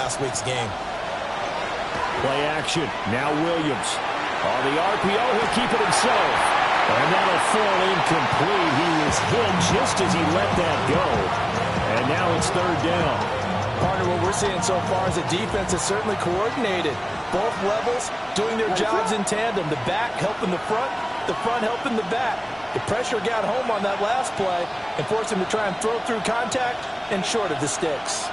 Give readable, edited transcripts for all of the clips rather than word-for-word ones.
last week's game. Play action. Now Williams. On the RPO, he'll keep it himself. And that'll fall incomplete. He was hit just as he let that go. And now it's third down. Partner, what we're seeing so far is the defense is certainly coordinated. Both levels doing their jobs in tandem. The back helping the front helping the back. The pressure got home on that last play and forced him to try and throw through contact and short of the sticks.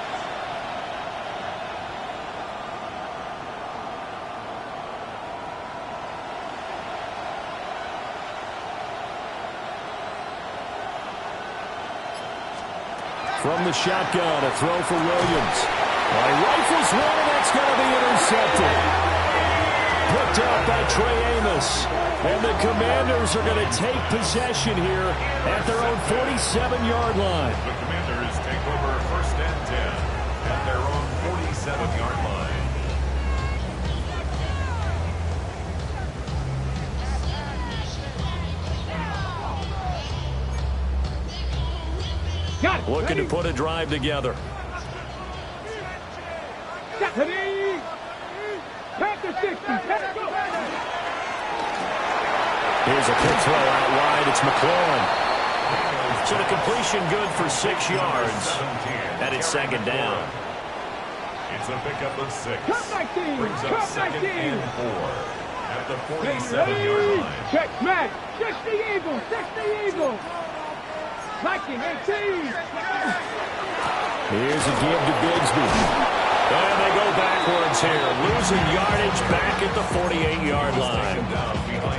From the shotgun, a throw for Williams. Well, he rifles one, and that's going to be intercepted. Picked up by Trey Amos. And the Commanders are going to take possession here at their own 47-yard line. The Commanders take over first and 10 at their own 47-yard line. Looking to put a drive together. Here's a quick throw out wide. It's McLaurin. So the completion good for 6 yards. And it's second down. It's a pickup of 6. Brings up second and 4 at the 47-yard line. Check, Matt. 60 Eagles. 60 Eagles. Viking 18. Here's a give to Bigsby. And they go backwards here. Losing yardage back at the 48-yard line.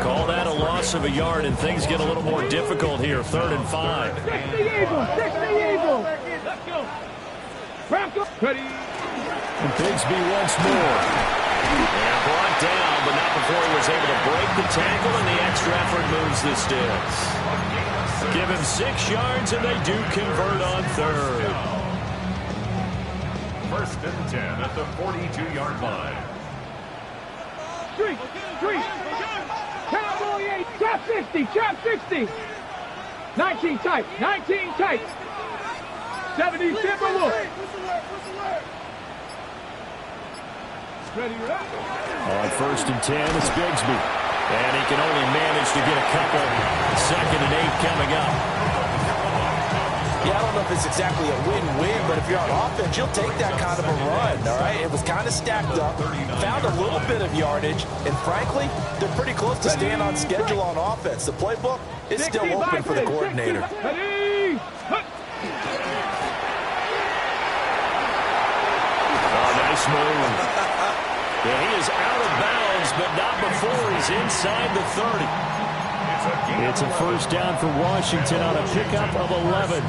Call that a loss of a yard, and things get a little more difficult here. 3rd and 5. 60 Eagles. 60 Eagles. Let's go. Bronco. Ready. And Bigsby once more. And brought down, but not before he was able to break the tackle, and the extra effort moves the sticks. Give him 6 yards, and they do convert on 3rd. First and 10 at the 42-yard line. Street. Cowboy 8. Chop 60. Chop 60. 19 tight. 19 tight. 70 Timberwolves. Ready, on 1st and 10, it's Bigsby. And he can only manage to get a couple. 2nd and 8 coming up. Yeah, I don't know if it's exactly a win-win, but if you're on offense, you'll take that kind of a run, all right? It was kind of stacked up, found a little bit of yardage, and frankly, they're pretty close to staying on schedule on offense. The playbook is still open for the coordinator. Oh, nice move. Yeah, he is out of bounds, but not before he's inside the 30. It's a first down for Washington on a pickup of 11.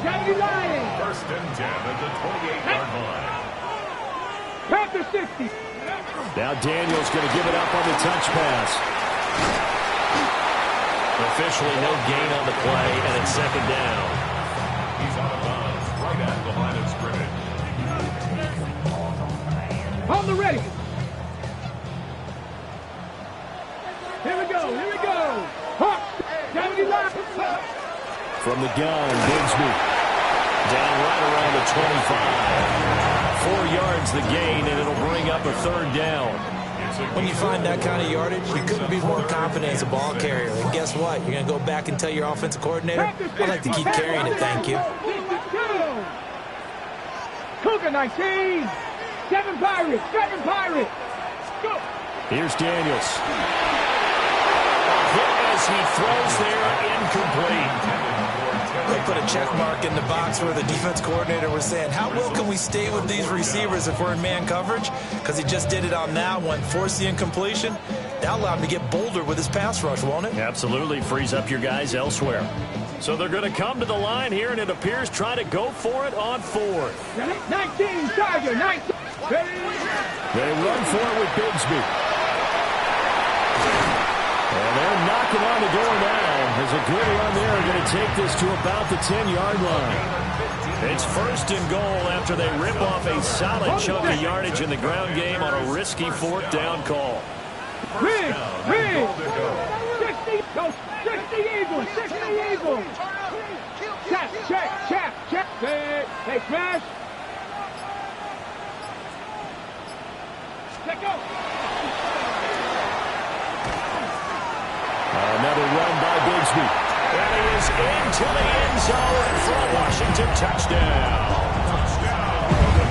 First and 10 at the 28-yard line. Panther 60. Now Daniel's going to give it up on the touch pass. Officially no gain on the play, and it's second down. He's out of bounds right at the line of scrimmage. On the ready. Here we go. Hawk. 79. From the gun, Bigsby. Down right around the 25. 4 yards the gain, and it'll bring up a 3rd down. When you find that kind of yardage, you couldn't be more confident as a ball carrier. And guess what? You're going to go back and tell your offensive coordinator, I'd like to keep carrying it, thank you. Cougar 19. 7 Pirates. Go. Here's Daniels. Hit as he throws there, incomplete. They put a check mark in the box where the defense coordinator was saying, how well can we stay with these receivers if we're in man coverage? Because he just did it on that one, forced the incompletion. That allowed him to get bolder with his pass rush, won't it? Absolutely, frees up your guys elsewhere. So they're going to come to the line here, and it appears try to go for it on 4th. 19, Tiger, 19. They run for it with Bigsby. And they're knocking on the door now. There's a good run there. Going to take this to about the 10-yard line. It's 1st and goal after they rip off a solid chunk of yardage in the ground game on a risky 4th down call. Rig. 60 Eagles. 60 Eagles. Check. Hey, smash. Another run by Bigsby. And he is into the end zone for a Washington touchdown.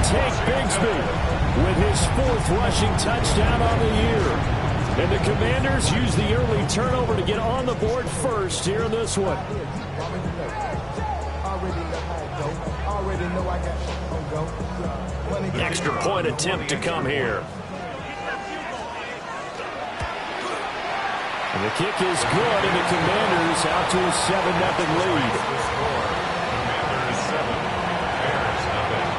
Take Bigsby with his 4th rushing touchdown on the year. And the Commanders use the early turnover to get on the board first here in this one. Extra point attempt to come here. And the kick is good, and the Commanders out to a 7-0 lead. Commanders 7, Bears nothing.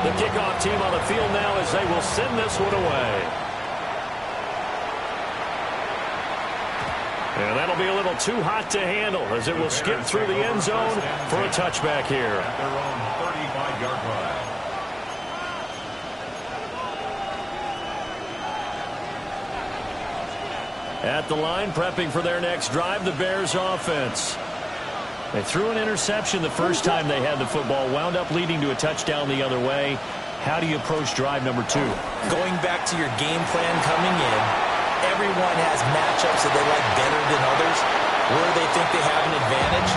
The kickoff team on the field now as they will send this one away. And that'll be a little too hot to handle as it will skip through the end zone for a touchback here. At their own 35-yard line. At the line, prepping for their next drive, the Bears offense. They threw an interception the first time they had the football, wound up leading to a touchdown the other way. How do you approach drive number 2? Going back to your game plan coming in, everyone has matchups that they like better than others. Where they think they have an advantage,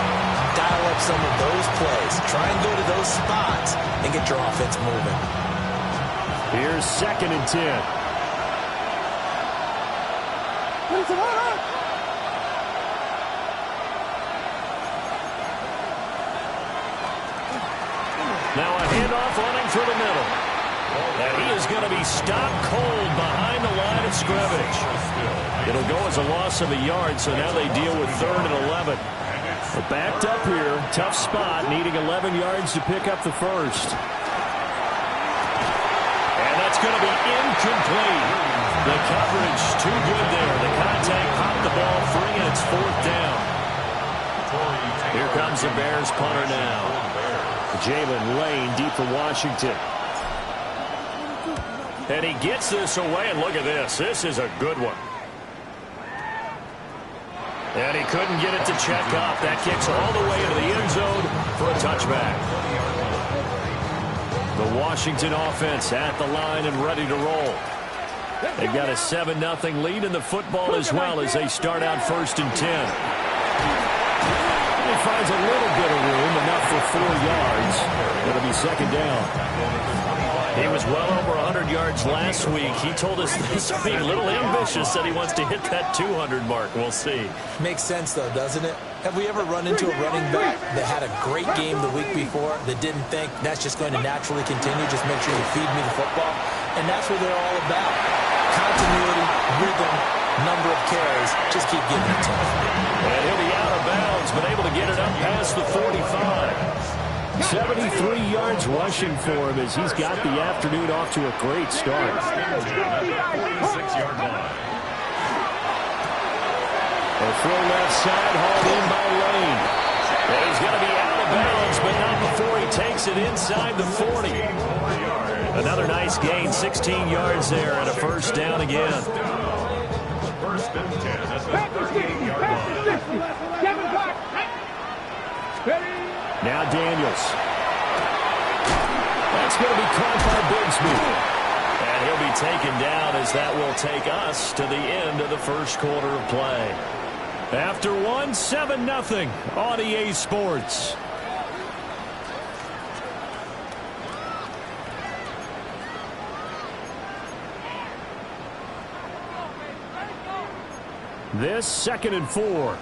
dial up some of those plays. Try and go to those spots and get your offense moving. Here's 2nd and 10. Now a handoff running through the middle. And he is going to be stopped cold behind the line of scrimmage. It'll go as a loss of a yard, so now they deal with 3rd and 11. They're backed up here, tough spot, needing 11 yards to pick up the first. And that's going to be incomplete. The coverage too good there. The contact popped the ball free, and it's 4th down. Here comes the Bears punter now. Jalen Lane deep for Washington. And he gets this away, and look at this. This is a good one. And he couldn't get it to check up. That kicks all the way into the end zone for a touchback. The Washington offense at the line and ready to roll. They've got a 7-0 lead in the football as well as they start out 1st and 10. He finds a little bit of room, enough for 4 yards. It'll be 2nd down. He was well over 100 yards last week. He told us this week, a little ambitious, that he wants to hit that 200 mark. We'll see. Makes sense, though, doesn't it? Have we ever run into a running back that had a great game the week before that didn't think that's just going to naturally continue? Just make sure you feed me the football. And that's what they're all about. Continuity, rhythm, number of carries. Just keep giving it to him. And he'll be out of bounds, but able to get it up past the 45. 73 yards rushing for him as he's got the afternoon off to a great start. 46-yard line. A throw left side, hauled in by Lane. And he's going to be out of bounds, but not before he takes it inside the 40. Another nice gain, 16 yards there, and a 1st down again. 1st and 10 at the 38-yard line. Now Daniels. That's going to be caught by Bigsby. And he'll be taken down as that will take us to the end of the 1st quarter of play. After 7-0 on EA Sports. This 2nd and 4.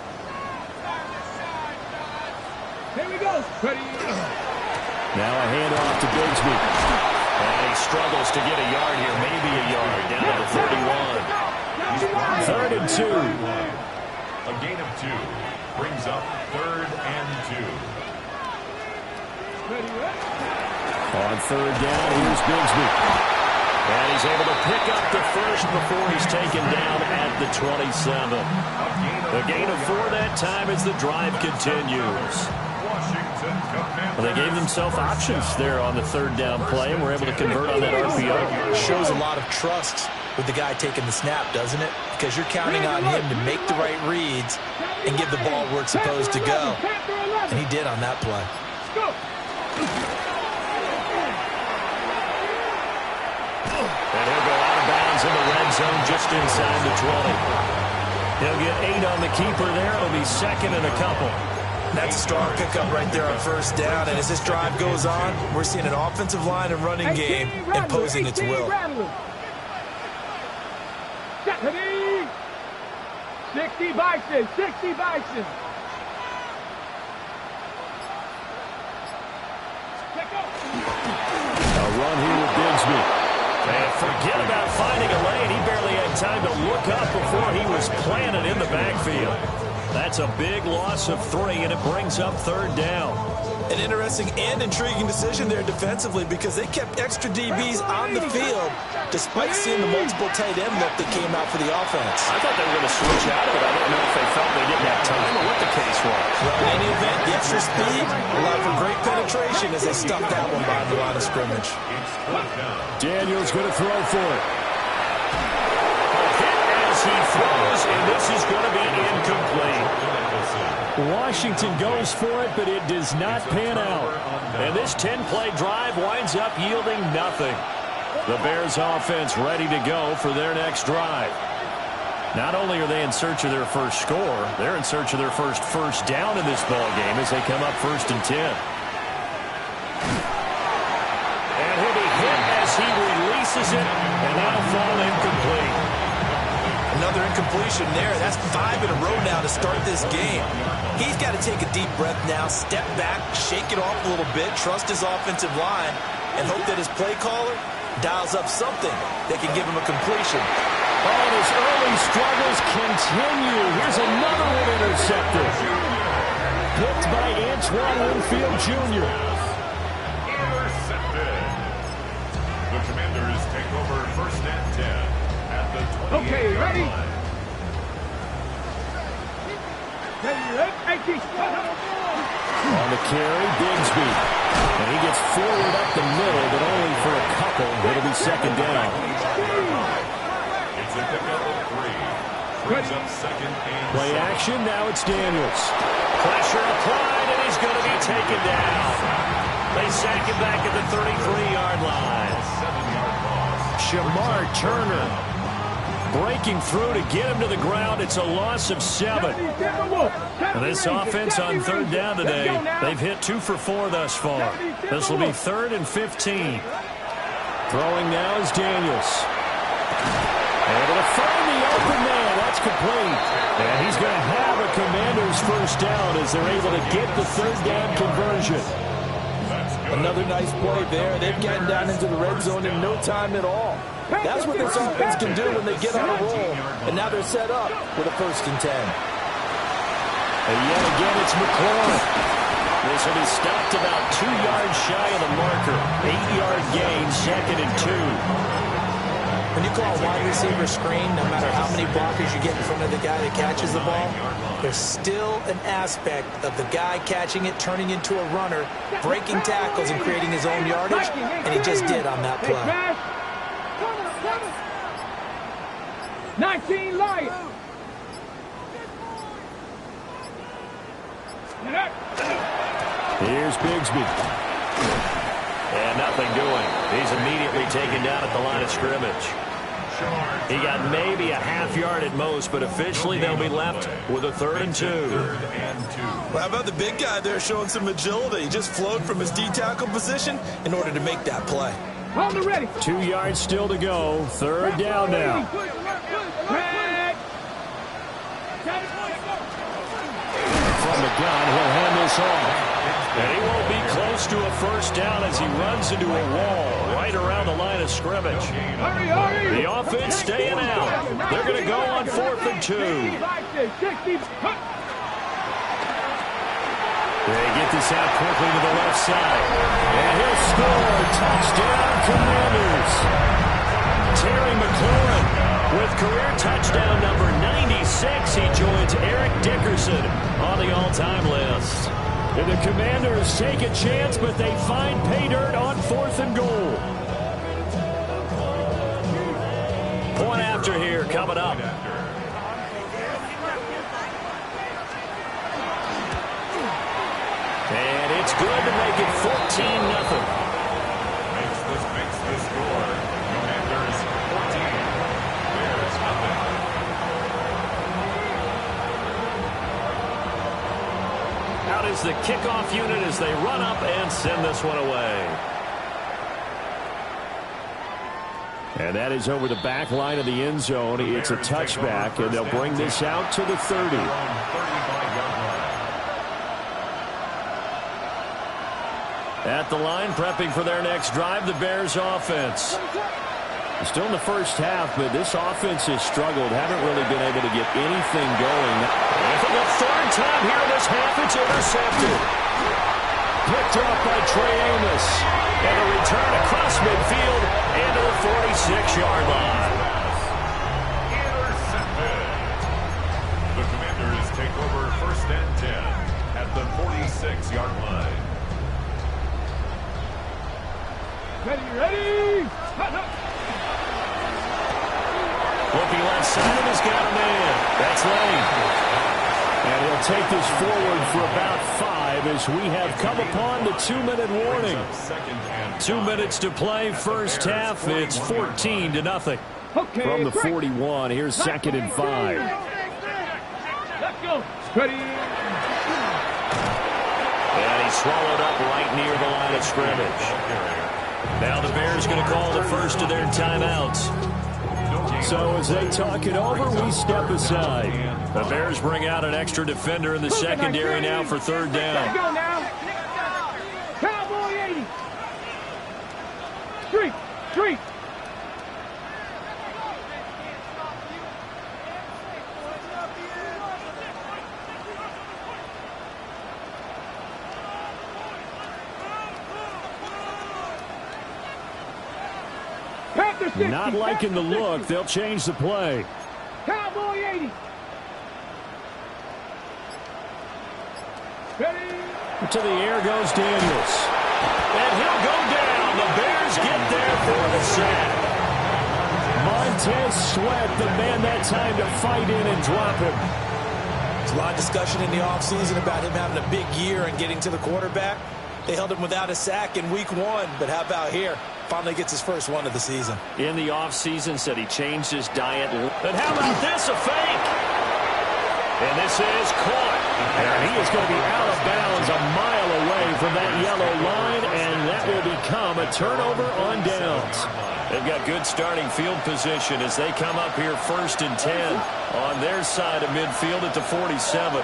Here we go. Ready. Now a handoff to Bigsby. And he struggles to get a yard here, maybe a yard, down to the 31. 3rd and 2. A gain of 2 brings up 3rd and 2. On 3rd down, here's Bigsby. And he's able to pick up the first before he's taken down at the 27. A gain of 4 that time as the drive continues. Well, they gave themselves options there on the 3rd down play and were able to convert on that RPO. Shows a lot of trust with the guy taking the snap, doesn't it? Because you're counting on him to make the right reads and give the ball where it's supposed to go. And he did on that play. And he'll go out of bounds in the red zone just inside the 20. He'll get 8 on the keeper there. It'll be second and a couple. That's a strong pickup right there on first down. And as this drive goes on, we're seeing an offensive line and running game imposing its will. 60 Bison, 60 Bison. A run here with Bigsby. And forget about finding a lane. He barely had time to look up before he was planted in the backfield. That's a big loss of 3, and it brings up third down. An interesting and intriguing decision there defensively because they kept extra DBs on the field despite seeing the multiple tight end look that came out for the offense. I thought they were going to switch out of it. I didn't know if they felt they didn't have time or what the case was. Well, in any event, the extra speed allowed for great penetration as they stuffed that one behind the line of scrimmage. Daniel's going to throw for it. A hit as he throws, and this is going to be incomplete. Washington goes for it, but it does not pan out. And this 10-play drive winds up yielding nothing. The Bears offense ready to go for their next drive. Not only are they in search of their first score, they're in search of their first down in this ball game as they come up 1st and 10. And he'll be hit as he releases it, and that'll fall incomplete. Another incompletion there. That's 5 in a row now to start this game. He's got to take a deep breath now, step back, shake it off a little bit, trust his offensive line, and hope that his play caller dials up something that can give him a completion. Oh, and his early struggles continue. Here's another one intercepted. Picked by Antoine Winfield Jr. Intercepted. The Commanders take over 1st and 10. Okay, ready? On the carry, Bigsby. And he gets forward up the middle, but only for a couple. It'll be 2nd down. It's a pickup of 3. Brings up 2nd and Play 7. action, now it's Daniels. Pressure applied, and he's going to be taken down. They sack him back at the 33-yard line. 7-yard loss. Shamar Turner breaking through to get him to the ground. It's a loss of 7. And this offense on 3rd down today, they've hit 2 for 4 thus far. This will be 3rd and 15. Throwing now is Daniels. Able to find the open man. That's complete. And he's going to have a Commander's first down as they're able to get the 3rd down conversion. Another nice play there. They've gotten down into the red zone in no time at all. That's what this offense can do when they get on a roll. And now they're set up with a 1st and 10. And yet again, it's McLaurin. This will be stopped about 2 yards shy of the marker. 8-yard gain, 2nd and 2. When you call a wide receiver screen, no matter how many blockers you get in front of the guy that catches the ball, there's still an aspect of the guy catching it, turning into a runner, breaking tackles and creating his own yardage, and he just did on that play. 19 Lions. Here's Bigsby. And nothing doing. He's immediately taken down at the line of scrimmage. He got maybe a half yard at most, but officially they'll be left with a 3rd and 2. Well, how about the big guy there showing some agility? He just flowed from his D-tackle position in order to make that play. 2 yards still to go. 3rd down now. From the gun, he'll hand this off. And he won't be close to a first down as he runs into a wall right around the line of scrimmage. The offense staying out. They're going to go on 4th and 2. They get this out quickly to the left side. And he'll score. Touchdown, Commanders. Terry McLaurin with career touchdown number 96. He joins Eric Dickerson on the all-time list. And the Commanders take a chance, but they find pay dirt on 4th and goal. going after here coming up. And it's good to make it 14-0. Makes the score. Commanders 14. Bears nothing. Out is the kickoff unit as they run up and send this one away. And that is over the back line of the end zone. It's a touchback, and they'll bring this out to the 30. At the line, prepping for their next drive, the Bears offense. Still in the first half, but this offense has struggled. Haven't really been able to get anything going. And for the third time here in this half, it's intercepted. Picked up by Trey Amos. And a return across midfield into the 46-yard line. Intercepted. The Commanders take over 1st and 10 at the 46-yard line. Ready? Looking left side, and he's got a man. That's Lane. And he'll take this forward for about 5 as we have come upon the 2-minute warning. 2 minutes to play, first half. It's 14-0. From the 41, here's 2nd and 5. Let's go. Ready? And he's swallowed up right near the line of scrimmage. Now the Bears going to call the first of their timeouts. So as they talk it over, we step aside. The Bears bring out an extra defender in the secondary now for 3rd down. Go now. Cowboy 80. Street. Not liking the look. They'll change the play. Cowboy 80. Ready? To the air goes Daniels. And he'll go down. The Bears get there for the sack. Montez Sweat, the man that time to fight in and drop him. There's a lot of discussion in the offseason about him having a big year and getting to the quarterback. They held him without a sack in week 1, but how about here? Finally gets his first one of the season. In the offseason, said he changed his diet. And how about this, a fake? And this is caught. And he is going to be out of bounds a mile away from that yellow line, and that will become a turnover on downs. They've got good starting field position as they come up here 1st and 10 on their side of midfield at the 47.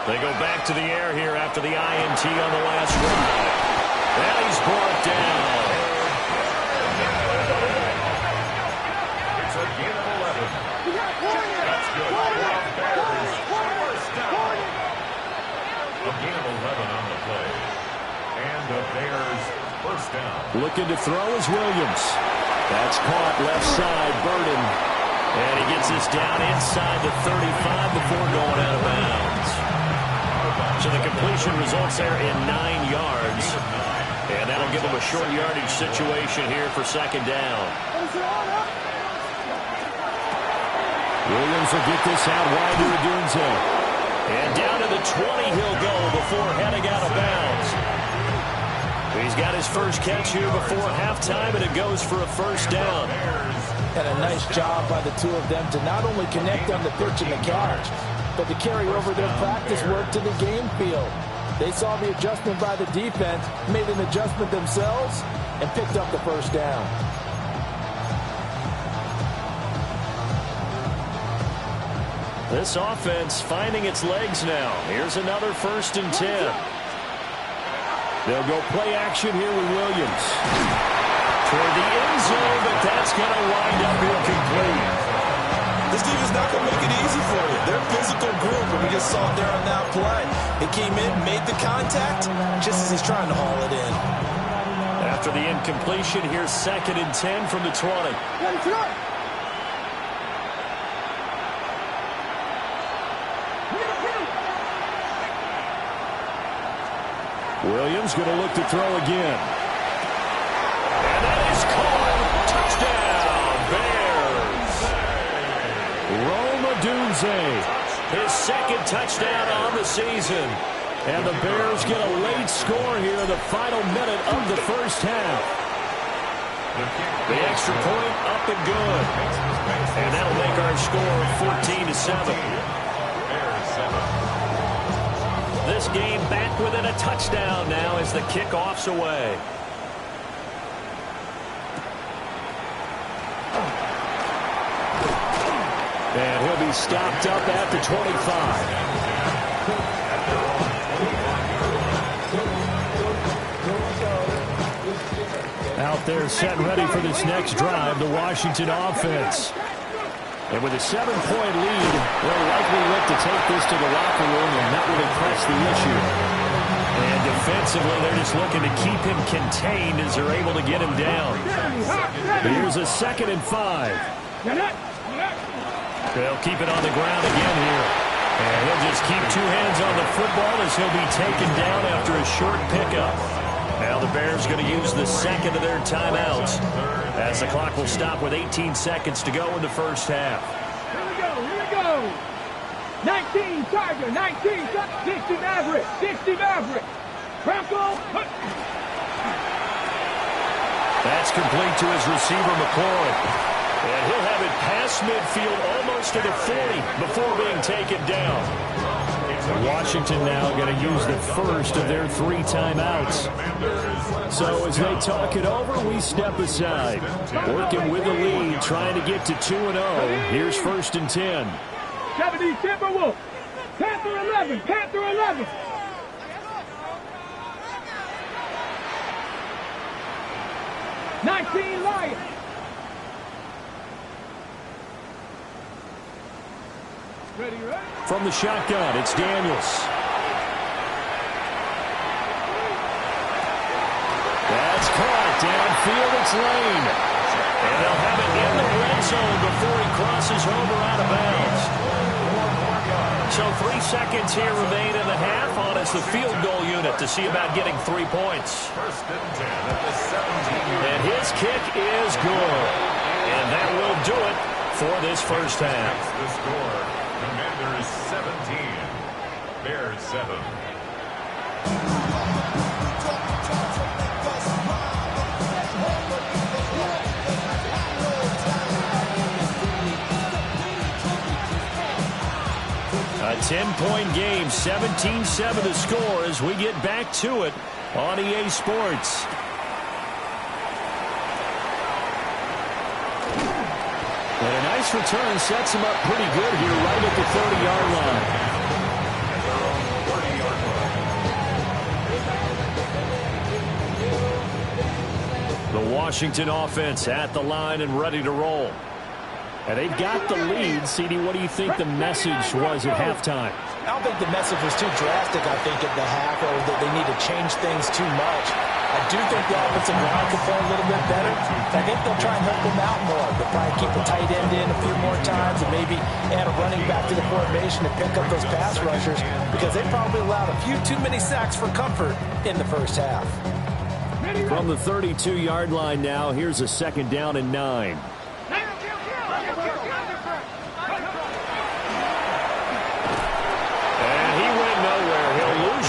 They go back to the air here after the INT on the last drive. And he's brought down. It's a gain of 11. That's good. Bears. First down. A gain of 11 on the play. And the Bears first down. Looking to throw is Williams. That's caught left side, Burden. And he gets this down inside the 35 before going out of bounds. So the completion results there in 9 yards. And that'll give them a short yardage situation here for 2nd down. Williams will get this out wide to Adunze. And down to the 20 he'll go before heading out of bounds. He's got his first catch here before halftime, and it goes for a first down. And a nice job by the two of them to not only connect on the pitch and the catch, but to carry over their practice work to the game field. They saw the adjustment by the defense, made an adjustment themselves, and picked up the first down. This offense finding its legs now. Here's another 1st and 10. They'll go play action here with Williams. Toward the end zone, but that's going to wind up incomplete. This defense not going to make it easy for you. They're a physical group, and we just saw it there on that play. They came in, made the contact, just as he's trying to haul it in. After the incompletion, here's 2nd and 10 from the 20. Williams going to look to throw again. And that is caught. Touchdown. Odunze. His second touchdown on the season. And the Bears get a late score here in the final minute of the first half. The extra point up and good. And that'll make our score 14-7. This game back within a touchdown now as the kickoff's away. And he'll be stopped up at the 25. Out there set and ready for this next drive, the Washington offense. And with a 7-point lead, they'll likely look to take this to the locker room and not really press the issue. And defensively, they're just looking to keep him contained as they're able to get him down. Here's a 2nd and 5. They'll keep it on the ground again here. And he'll just keep 2 hands on the football as he'll be taken down after a short pickup. Now the Bears going to use the second of their timeouts as the clock will stop with 18 seconds to go in the first half. Here we go. 19 Tiger, 19 60 Maverick, 60 Maverick. Bronco. That's complete to his receiver, McLaurin. And he'll have it past midfield almost to the 40 before being taken down. Washington now going to use the first of their 3 timeouts. So as they talk it over, we step aside. Working with the lead, trying to get to 2-0. Here's 1st and 10. 70 Timberwolves. Panther 11. Panther 11. $19 Lions. Ready, right? From the shotgun, it's Daniels. That's caught. Downfield, it's Lane. And they'll have it in the red zone before he crosses over out of bounds. So 3 seconds here remain in the half on as the field goal unit to see about getting 3 points. 1st and 10 at the 17. And his kick is good. And that will do it for this first half. The score, Commanders 17, Bears 7. A 10-point game, 17-7 the score as we get back to it on EA Sports. And a nice return sets him up pretty good here right at the 30-yard line. The Washington offense at the line and ready to roll. And they've got the lead. CD, what do you think the message was at halftime? I don't think the message was too drastic, I think, at the half, or that they need to change things too much. I do think the offensive line could play a little bit better. I think they'll try and help them out more. They'll probably keep the tight end in a few more times and maybe add a running back to the formation to pick up those pass rushers because they probably allowed a few too many sacks for comfort in the first half. From the 32-yard line now, here's a 2nd down and 9.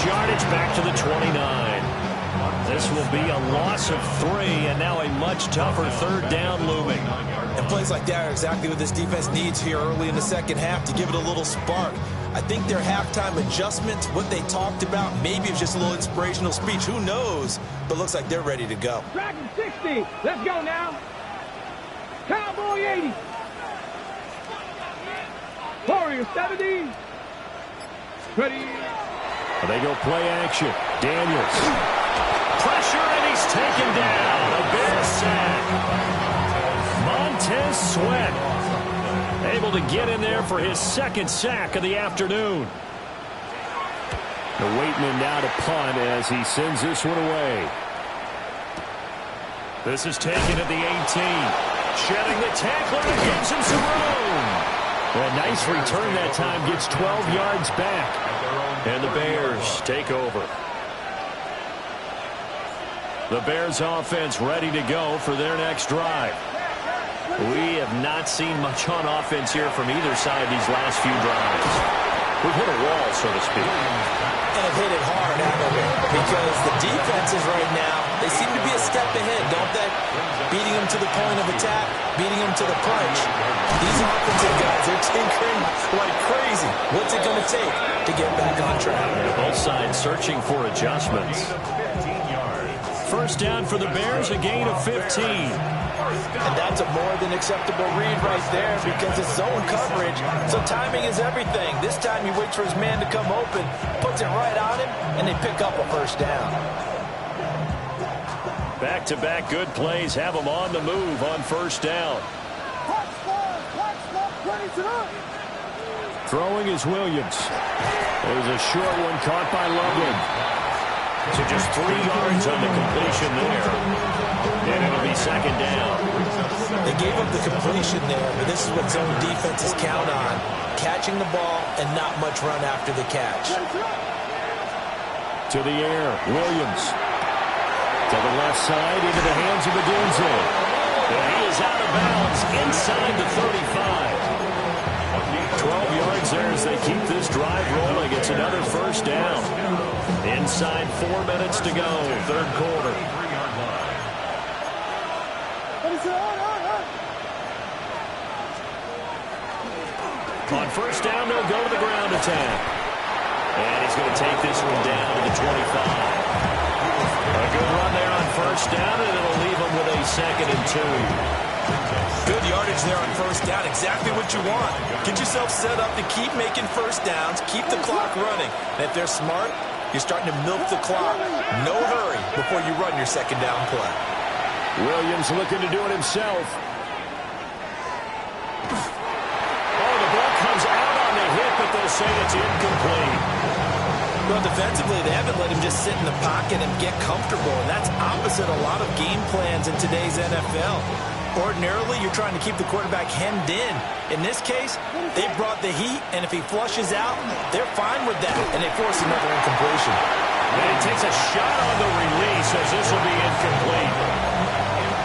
Yardage back to the 29. This will be a loss of 3, and now a much tougher 3rd down looming. And plays like that are exactly what this defense needs here early in the second half to give it a little spark. I think their halftime adjustment, what they talked about, maybe it was just a little inspirational speech. Who knows? But looks like they're ready to go. Dragon 60. Let's go now. Cowboy 80. Warrior 70. Ready. They go play action. Daniels. Pressure, and he's taken down. A Bears sack. Montez Sweat able to get in there for his 2nd sack of the afternoon. The Waitman now to punt as he sends this one away. This is taken at the 18. Shedding the tackler and gives him some room. A nice return that time. Gets 12 yards back. And the Bears take over. The Bears offense ready to go for their next drive. We have not seen much on offense here from either side these last few drives. We've hit a wall, so to speak. And have hit it hard, haven't we? Because the defenses right now, they seem to be a step ahead, don't they? Beating them to the point of attack, beating them to the punch. These offensive guys, they're tinkering like crazy. What's it going to take to get back on track? Both sides searching for adjustments. First down for the Bears, a gain of 15. And that's a more than acceptable read right there because it's zone coverage, so timing is everything. This time he waits for his man to come open, puts it right on him, and they pick up a first down. Back-to-back good plays have them on the move on first down. Throwing is Williams. There's a short one caught by Loveland. So just 3 yards on the completion there. And it'll be second down. They gave up the completion there, but this is what zone defenses count on. Catching the ball and not much run after the catch. To the air, Williams. To the left side, into the hands of Adunze. And he is out of bounds inside the 35. 12 yards there as they keep this drive rolling. It's another first down. Inside 4 minutes to go, third quarter. On first down, they'll go to the ground attack. And he's going to take this one down to the 25. A good run there on first down, and it'll leave him with a 2nd and 2. Good yardage there on first down. Exactly what you want. Get yourself set up to keep making first downs, keep the clock running. And if they're smart, you're starting to milk the clock. No hurry before you run your second down play. Williams looking to do it himself. Oh, the ball comes out on the hit, but they'll say it's incomplete. Well, defensively, they haven't let him just sit in the pocket and get comfortable, and that's opposite a lot of game plans in today's NFL. Ordinarily, you're trying to keep the quarterback hemmed in. In this case, they brought the heat, and if he flushes out, they're fine with that, and they force another incompletion. And he takes a shot on the release as this will be incomplete.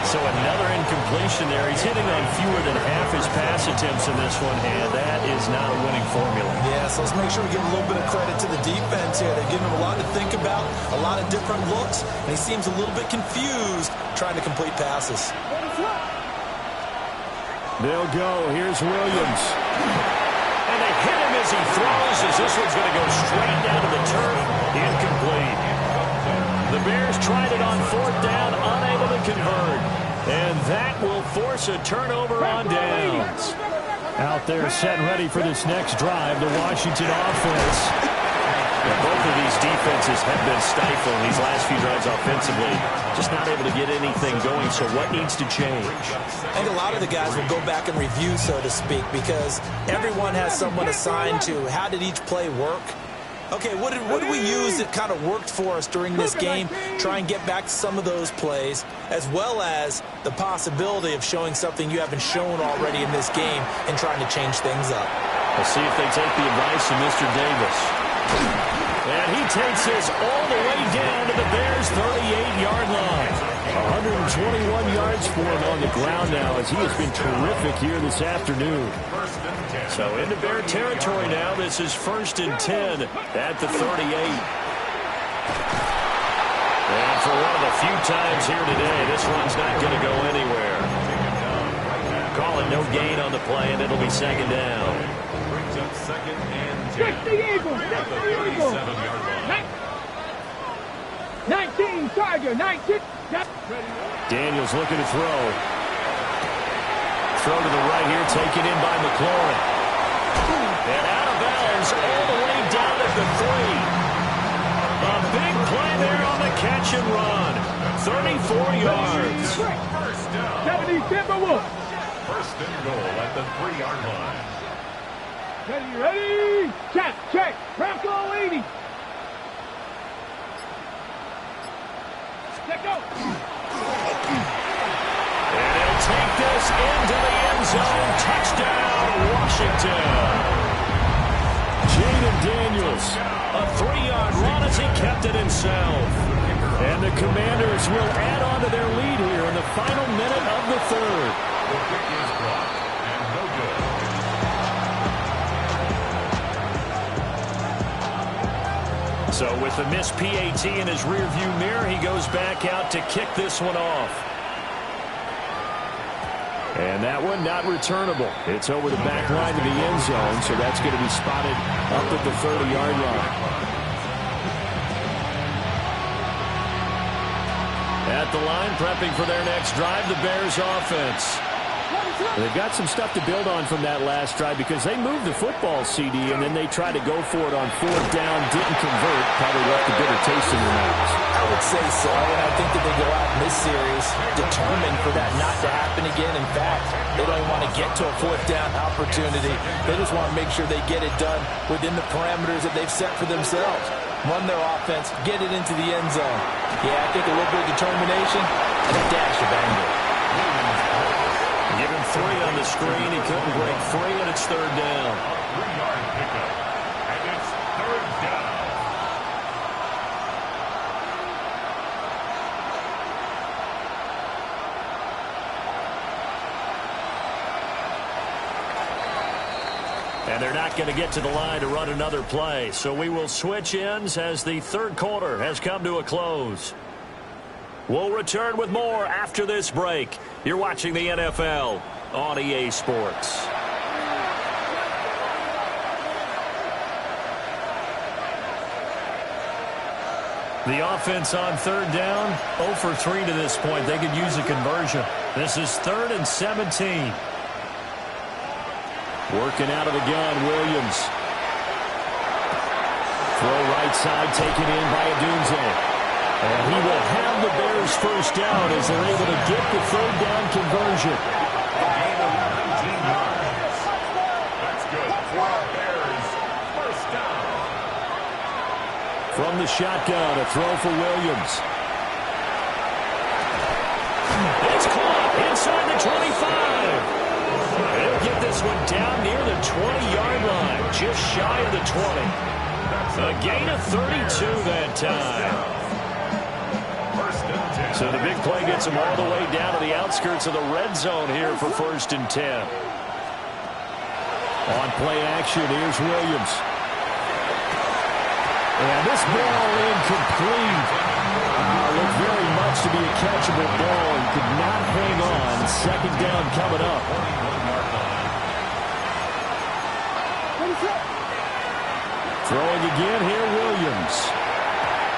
So another incompletion there. He's hitting on fewer than half his pass attempts in this one, and that is not a winning formula. Yeah, so let's make sure we give a little bit of credit to the defense here. They're giving him a lot to think about, a lot of different looks, and he seems a little bit confused trying to complete passes. They'll go. Here's Williams. And they hit him as he throws, as this one's going to go straight down to the turf. Incomplete. The Bears tried it on fourth down, unable to convert. And that will force a turnover on downs. Out there set ready for this next drive, the Washington offense. Both of these defenses have been stifling these last few drives offensively. Just not able to get anything going, so what needs to change? I think a lot of the guys will go back and review, so to speak, because everyone has someone assigned to how did each play work. Okay, what did we use that kind of worked for us during this game? Try and get back to some of those plays, as well as the possibility of showing something you haven't shown already in this game and trying to change things up. We'll see if they take the advice of Mr. Davis. And he takes this all the way down to the Bears' 38-yard line. 121 yards for him on the ground now as he has been terrific here this afternoon. So into Bear territory now. This is 1st and 10 at the 38. And for one of the few times here today, this one's not going to go anywhere. Call it no gain on the play, and it'll be second down. Brings up 2nd and 10. 19 Tiger, 19. Daniels looking to throw. Throw to the right here, taken in by McLaurin. And out of bounds all the way down at the 3. A big play there on the catch and run. 34 yards. 70 Timberwolves. 1st and goal at the 3-yard line. Ready? Check. Bronco 80. Let go. And he'll take this into the end zone. Touchdown, Washington. Jaden Daniels, a 3-yard run as he kept it himself. And the Commanders will add on to their lead here in the final minute of the third. The kick is blocked and no good. So with the missed PAT in his rearview mirror, he goes back out to kick this one off. And that one not returnable. It's over the back line to the end zone, so that's going to be spotted up at the 30-yard line. At the line, prepping for their next drive, the Bears offense. They've got some stuff to build on from that last drive because they moved the football, CD, and then they tried to go for it on fourth down, didn't convert, probably left a bitter taste in their mouths. I would say so, and I think that they go out in this series determined for that not to happen again. In fact, they don't want to get to a fourth down opportunity. They just want to make sure they get it done within the parameters that they've set for themselves. Run their offense, get it into the end zone. Yeah, I think a little bit of determination and a dash of anger. Give him 3 on the screen. He couldn't break free, and it's third down. A 3-yard pickup, and it's third down. And they're not going to get to the line to run another play. So we will switch ends as the third quarter has come to a close. We'll return with more after this break. You're watching the NFL on EA Sports. The offense on third down, 0 for 3 to this point. They could use a conversion. This is 3rd and 17. Working out of the gun, Williams. Throw right side, taken in by Adunze. And he will have the Bears first down as they're able to get the third down conversion. A gain of 19 yards. That's good for our Bears. First down. From the shotgun, a throw for Williams. It's caught inside the 25. They'll get this one down near the 20-yard line, just shy of the 20. A gain of 32 that time. So the big play gets them all the way down to the outskirts of the red zone here for 1st and 10. On play action, here's Williams. And this ball incomplete. Looked very much to be a catchable ball and could not hang on. 2nd down coming up. Throwing again here, Williams.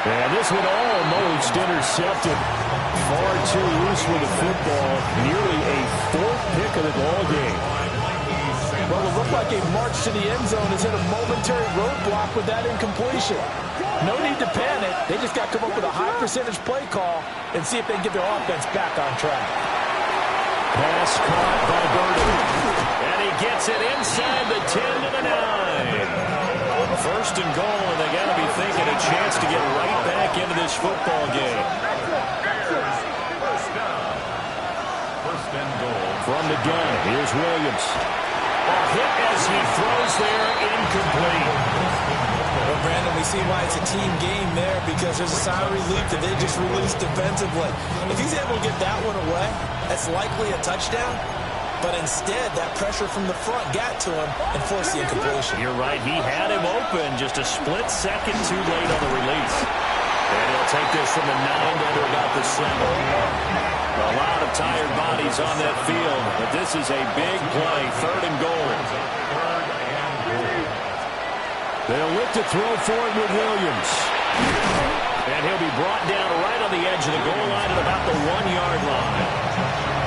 And this one almost intercepted. Far too loose with the football. Nearly a 4th pick of the ball game. Well, it looked like a march to the end zone is in a momentary roadblock with that incompletion. No need to panic. They just got to come up with a high percentage play call and see if they can get their offense back on track. Pass caught by Burden. And he gets it inside the 10 to the 9. 1st and goal, and they got to be thinking a chance to get right back into this football game. First and goal. From the gun, here's Williams. A hit as he throws there, incomplete. Well, Brandon, we see why it's a team game there because there's a sign of relief that they just released defensively. If he's able to get that one away, that's likely a touchdown. But instead, that pressure from the front got to him and forced the incompletion. You're right. He had him open just a split second too late on the release. And he'll take this from the 9 down to about the 7. A lot of tired bodies on that field, but this is a big play. 3rd and goal. They'll look to throw for it with Williams. And he'll be brought down right on the edge of the goal line at about the 1-yard line.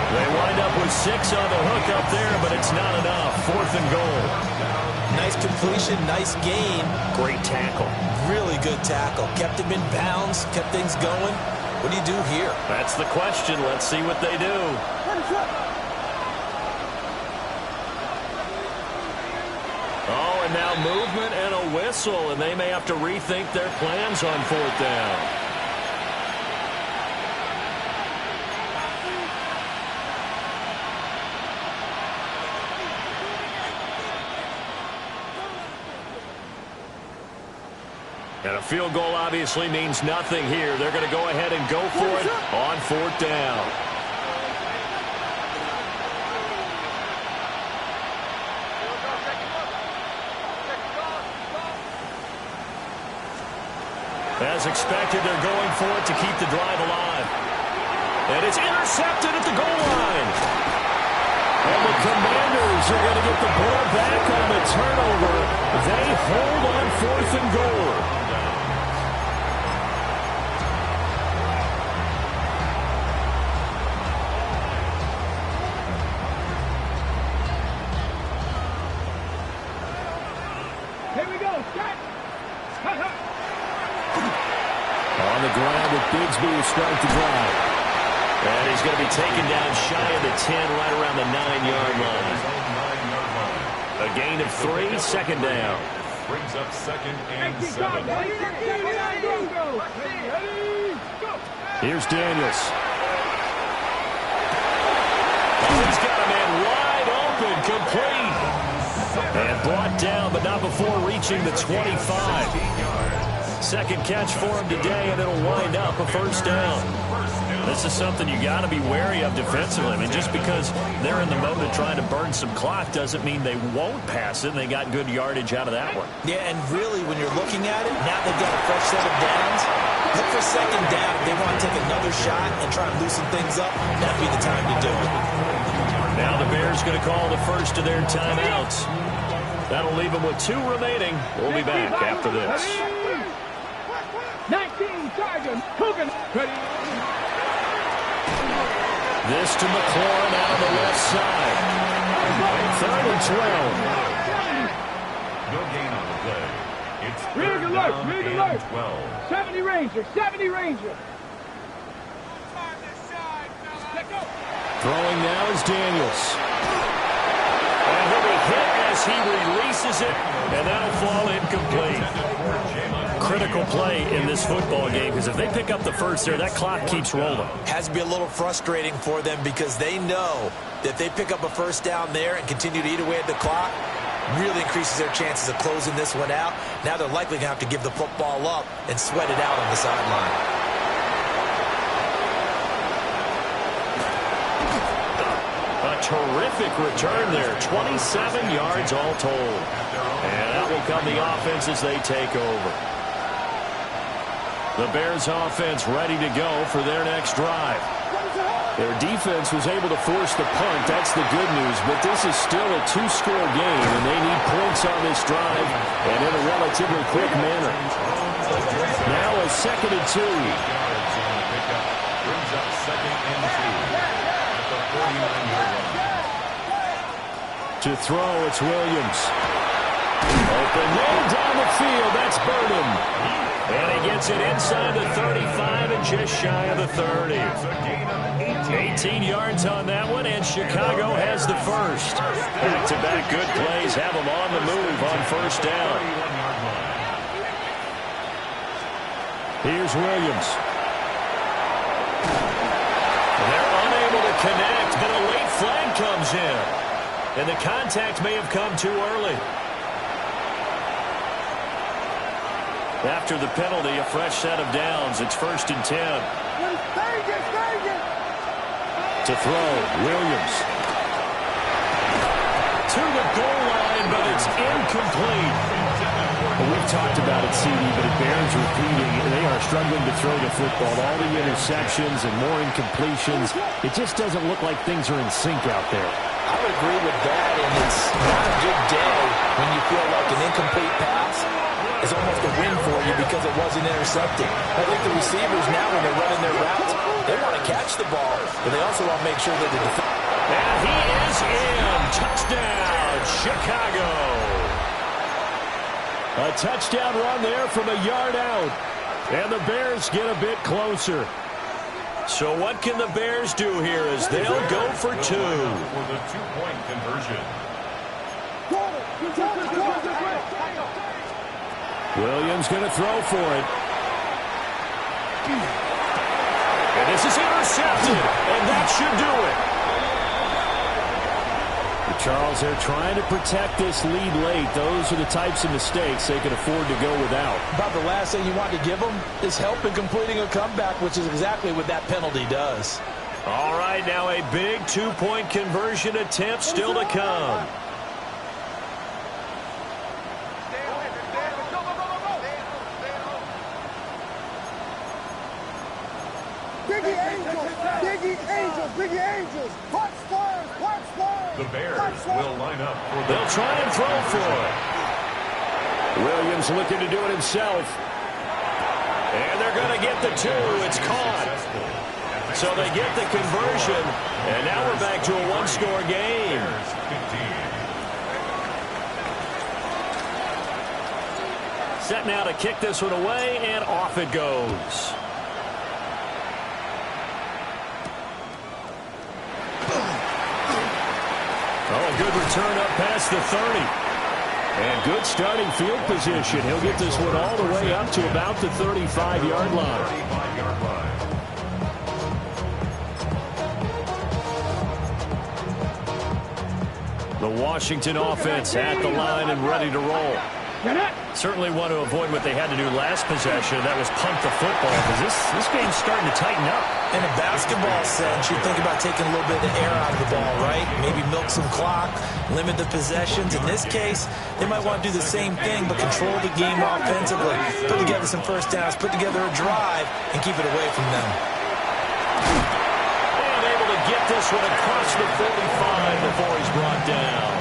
They wind up with 6 on the hook up there, but it's not enough. 4th and goal. Nice completion, nice gain. Great tackle. Really good tackle. Kept him in bounds, kept things going. What do you do here? That's the question. Let's see what they do. Oh, and now movement and a whistle, and they may have to rethink their plans on 4th down. And a field goal obviously means nothing here. They're going to go ahead and go for it on 4th down. As expected, they're going for it to keep the drive alive. And it's intercepted at the goal line. And the Commanders are going to get the ball back on the turnover. They hold on 4th and goal. Here we go. Start. On the ground with Bigsby to start the drive. And he's going to be taken down shy of the 10, right around the 9-yard line. A gain of 3, 2nd down. Brings up 2nd and 7. Here's Daniels. Oh, he's got a man wide open, complete. And brought down, but not before reaching the 25. Second catch for him today, and it'll wind up a 1st down. This is something you got to be wary of defensively. I mean, just because they're in the mode of trying to burn some clock doesn't mean they won't pass it, and they got good yardage out of that one. Yeah, and really, when you're looking at it, now they've got a fresh set of downs. Look for 2nd down. If they want to take another shot and try and loosen things up, that'd be the time to do it. Now the Bears going to call the first of their timeouts. That'll leave them with 2 remaining. We'll be back after this. 19 Sergeant Coogan. Ready. This to McLaurin out on the left side. 3rd and 12. No gain on the play. It's Rig 3rd alert, down rig and alert. 12. 70 Ranger, 70 Ranger. Throwing now is Daniels. And he'll be hit as he releases it, and that'll fall incomplete. Critical play in this football game, because if they pick up the first there, that clock keeps rolling. Has to be a little frustrating for them because they know that if they pick up a 1st down there and continue to eat away at the clock, really increases their chances of closing this one out. Now they're likely going to have to give the football up and sweat it out on the sideline. A terrific return there, 27 yards all told. And that will come the offense as they take over. The Bears offense ready to go for their next drive. Their defense was able to force the punt. That's the good news. But this is still a 2-score game, and they need points on this drive and in a relatively quick manner. Now a 2nd and 2. Brings up 2nd and 2 at the 49-yard line. To throw, it's Williams. Open man down the field. That's Burden. And he gets it inside the 35 and just shy of the 30. 18 yards on that one, and Chicago has the first. Back-to-back good plays have them on the move on 1st down. Here's Williams. They're unable to connect, but a late flag comes in. And the contact may have come too early. After the penalty, a fresh set of downs. It's 1st and 10. To throw, Williams. To the goal line, but it's incomplete. Well, we've talked about it, CD, but it bears repeating. They are struggling to throw the football. All the interceptions and more incompletions. It just doesn't look like things are in sync out there. I would agree with that, and it's not a good day when you feel like an incomplete pass is almost a win for you because it wasn't intercepted. I think the receivers now, when they're running their routes, they want to catch the ball, but they also want to make sure that the defense. And he is in. Touchdown, Chicago. A touchdown run there from a yard out. And the Bears get a bit closer. So what can the Bears do here as they'll go for 2? For the 2-point conversion. Williams going to throw for it. And this is intercepted. And that should do it. Charles, they're trying to protect this lead late. Those are the types of mistakes they can afford to go without. About the last thing you want to give them is help in completing a comeback, which is exactly what that penalty does. All right, now a big 2-point conversion attempt still to come. Biggie Angels. Biggie Angels. Biggie Angels. Hot Spurs. Hot Spurs. The Bears will line up for the... They'll try and throw for it. Williams looking to do it himself. And they're going to get the 2. It's caught. So they get the conversion. And now we're back to a one-score game. Set now to kick this one away, and off it goes. Oh, a good return up past the 30. And good starting field position. He'll get this one all the way up to about the 35-yard line. The Washington offense at the line and ready to roll. Certainly want to avoid what they had to do last possession. That was punt the football, because this game's starting to tighten up. In a basketball sense, you think about taking a little bit of the air out of the ball, right? Maybe milk some clock, limit the possessions. In this case, they might want to do the same thing, but control the game offensively. Put together some first downs, put together a drive, and keep it away from them. And able to get this one across the 45 before he's brought down.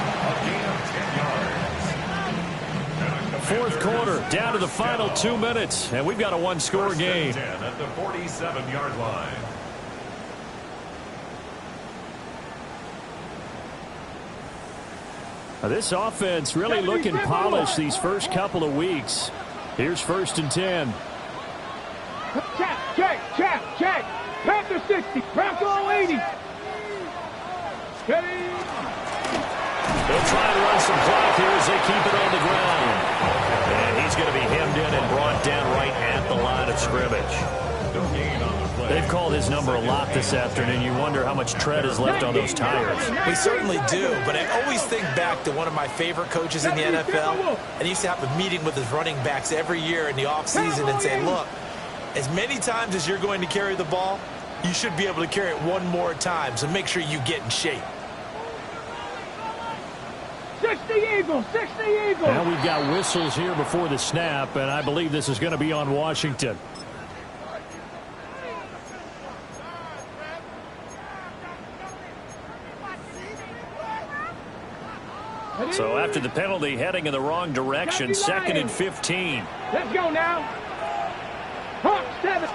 Fourth quarter, down to the final 2 minutes, and we've got a one-score game. 10 at the 47-yard line. Now, this offense really looking polished these first couple of weeks. Here's 1st and 10. Check. Panther 60, Bronco 80. Steady. They'll try and run some clock here as they keep it on the ground. And he's going to be hemmed in and brought down right at the line of scrimmage. They've called his number a lot this afternoon. You wonder how much tread is left on those tires. We certainly do, but I always think back to one of my favorite coaches in the NFL. And he used to have a meeting with his running backs every year in the offseason and say, look, as many times as you're going to carry the ball, you should be able to carry it one more time, so make sure you get in shape. 60 Eagles, 60 Eagles. Now we've got whistles here before the snap, and I believe this is going to be on Washington. So after the penalty, heading in the wrong direction, 2nd and 15. Let's go now. Hawk 7.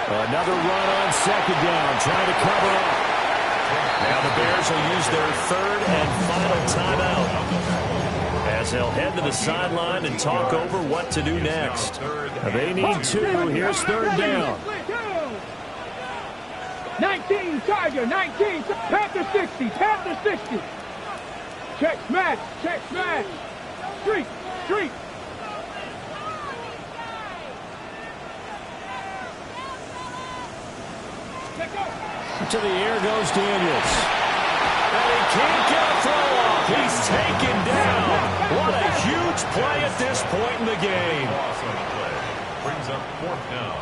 Another run on 2nd down, trying to cover up. Now the Bears will use their 3rd and final timeout, as they'll head to the sideline and talk over what to do next. They need 2. Here's 3rd down. 19 Tiger, 19. Panther 60, Panther 60. Check smash. Street. To the air goes Daniels. And he can't get a throw off. He's taken down. What a huge play at this point in the game. Brings up 4th down.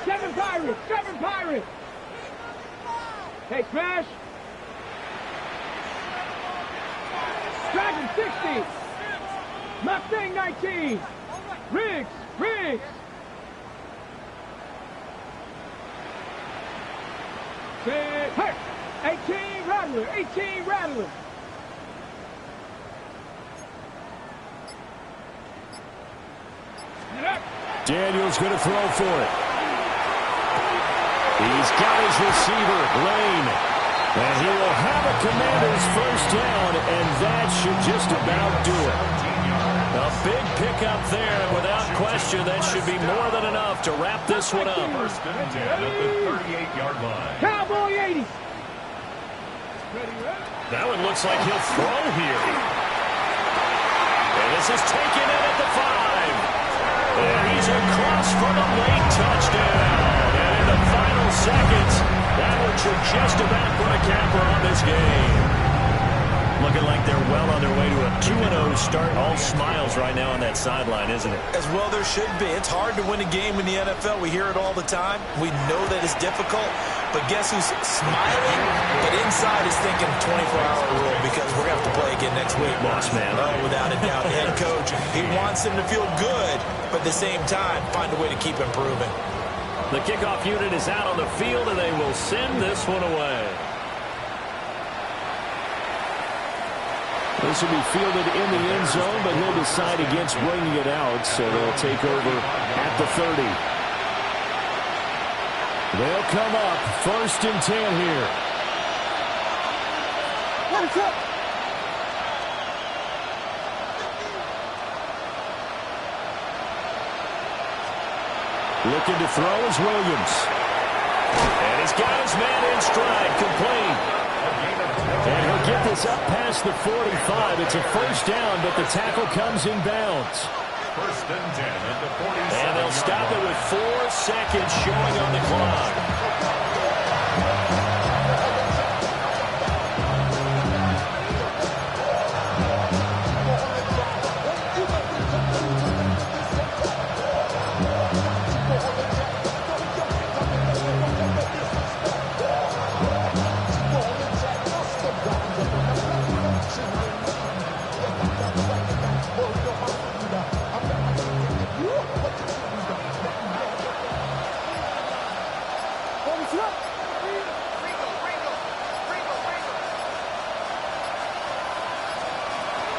7 Pirates. Hey, smash. Dragon 60. Mustang 19. Riggs. 18 Rattler. Daniels going to throw for it. He's got his receiver, Lane. And he will have a Commanders first down, and that should just about do it. A big pickup there, and without question, that should be more than enough to wrap this one up. 1st and 10 at the 38-yard line. Cowboy 80. That one looks like he'll throw here. And this is taken in at the 5. And he's across for the late touchdown. And in the final seconds, that one should just about put a capper on this game. Looking like they're well on their way to a 2-0 start. All smiles right now on that sideline, isn't it? As well there should be. It's hard to win a game in the NFL. We hear it all the time. We know that it's difficult. But guess who's smiling? But inside is thinking 24-hour rule, because we're going to have to play again next week. Boss man. Oh, without a doubt. The head coach, he wants them to feel good, but at the same time, find a way to keep improving. The kickoff unit is out on the field, and they will send this one away. This will be fielded in the end zone, but he'll decide against bringing it out, so they'll take over at the 30. They'll come up 1st and 10 here. Looking to throw is Williams. And he's got his man in stride, complete. And he'll get this up past the 45. It's a first down, but the tackle comes in bounds. 1st and 10 at the 47. And they'll stop it with 4 seconds showing on the clock.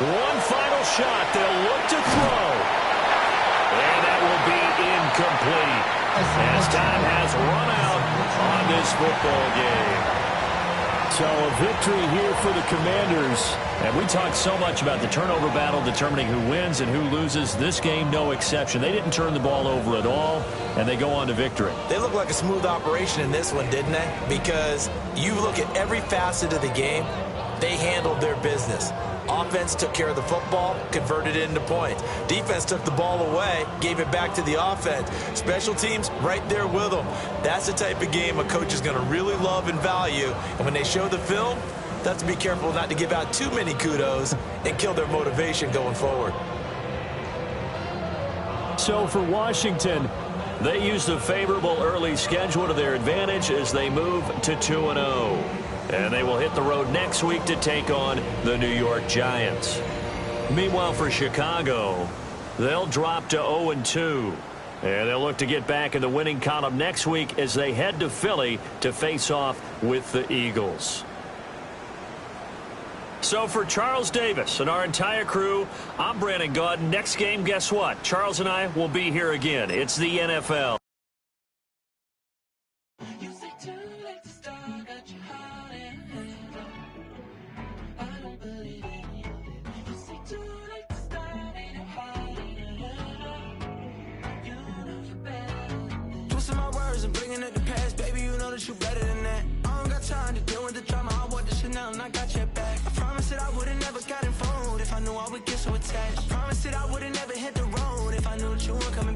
One final shot. They'll look to throw. And that will be incomplete, as time has run out on this football game. So a victory here for the Commanders. And we talked so much about the turnover battle determining who wins and who loses. This game, no exception. They didn't turn the ball over at all, and they go on to victory. They look like a smooth operation in this one, didn't they? Because you look at every facet of the game, they handled their business. Offense took care of the football, converted it into points. Defense took the ball away, gave it back to the offense. Special teams, right there with them. That's the type of game a coach is going to really love and value. And when they show the film, they have to be careful not to give out too many kudos and kill their motivation going forward. So for Washington, they used a favorable early schedule to their advantage as they move to 2-0. And they will hit the road next week to take on the New York Giants. Meanwhile, for Chicago, they'll drop to 0-2. And they'll look to get back in the winning column next week as they head to Philly to face off with the Eagles. So for Charles Davis and our entire crew, I'm Brandon Gaudin. Next game, guess what? Charles and I will be here again. It's the NFL. And bringing up the past, baby, you know that you better than that. I don't got time to deal with the drama. I want the Chanel and I got your back. I promise that I would've never gotten phoned if I knew I would get so attached. I promise that I would've never hit the road if I knew that you were coming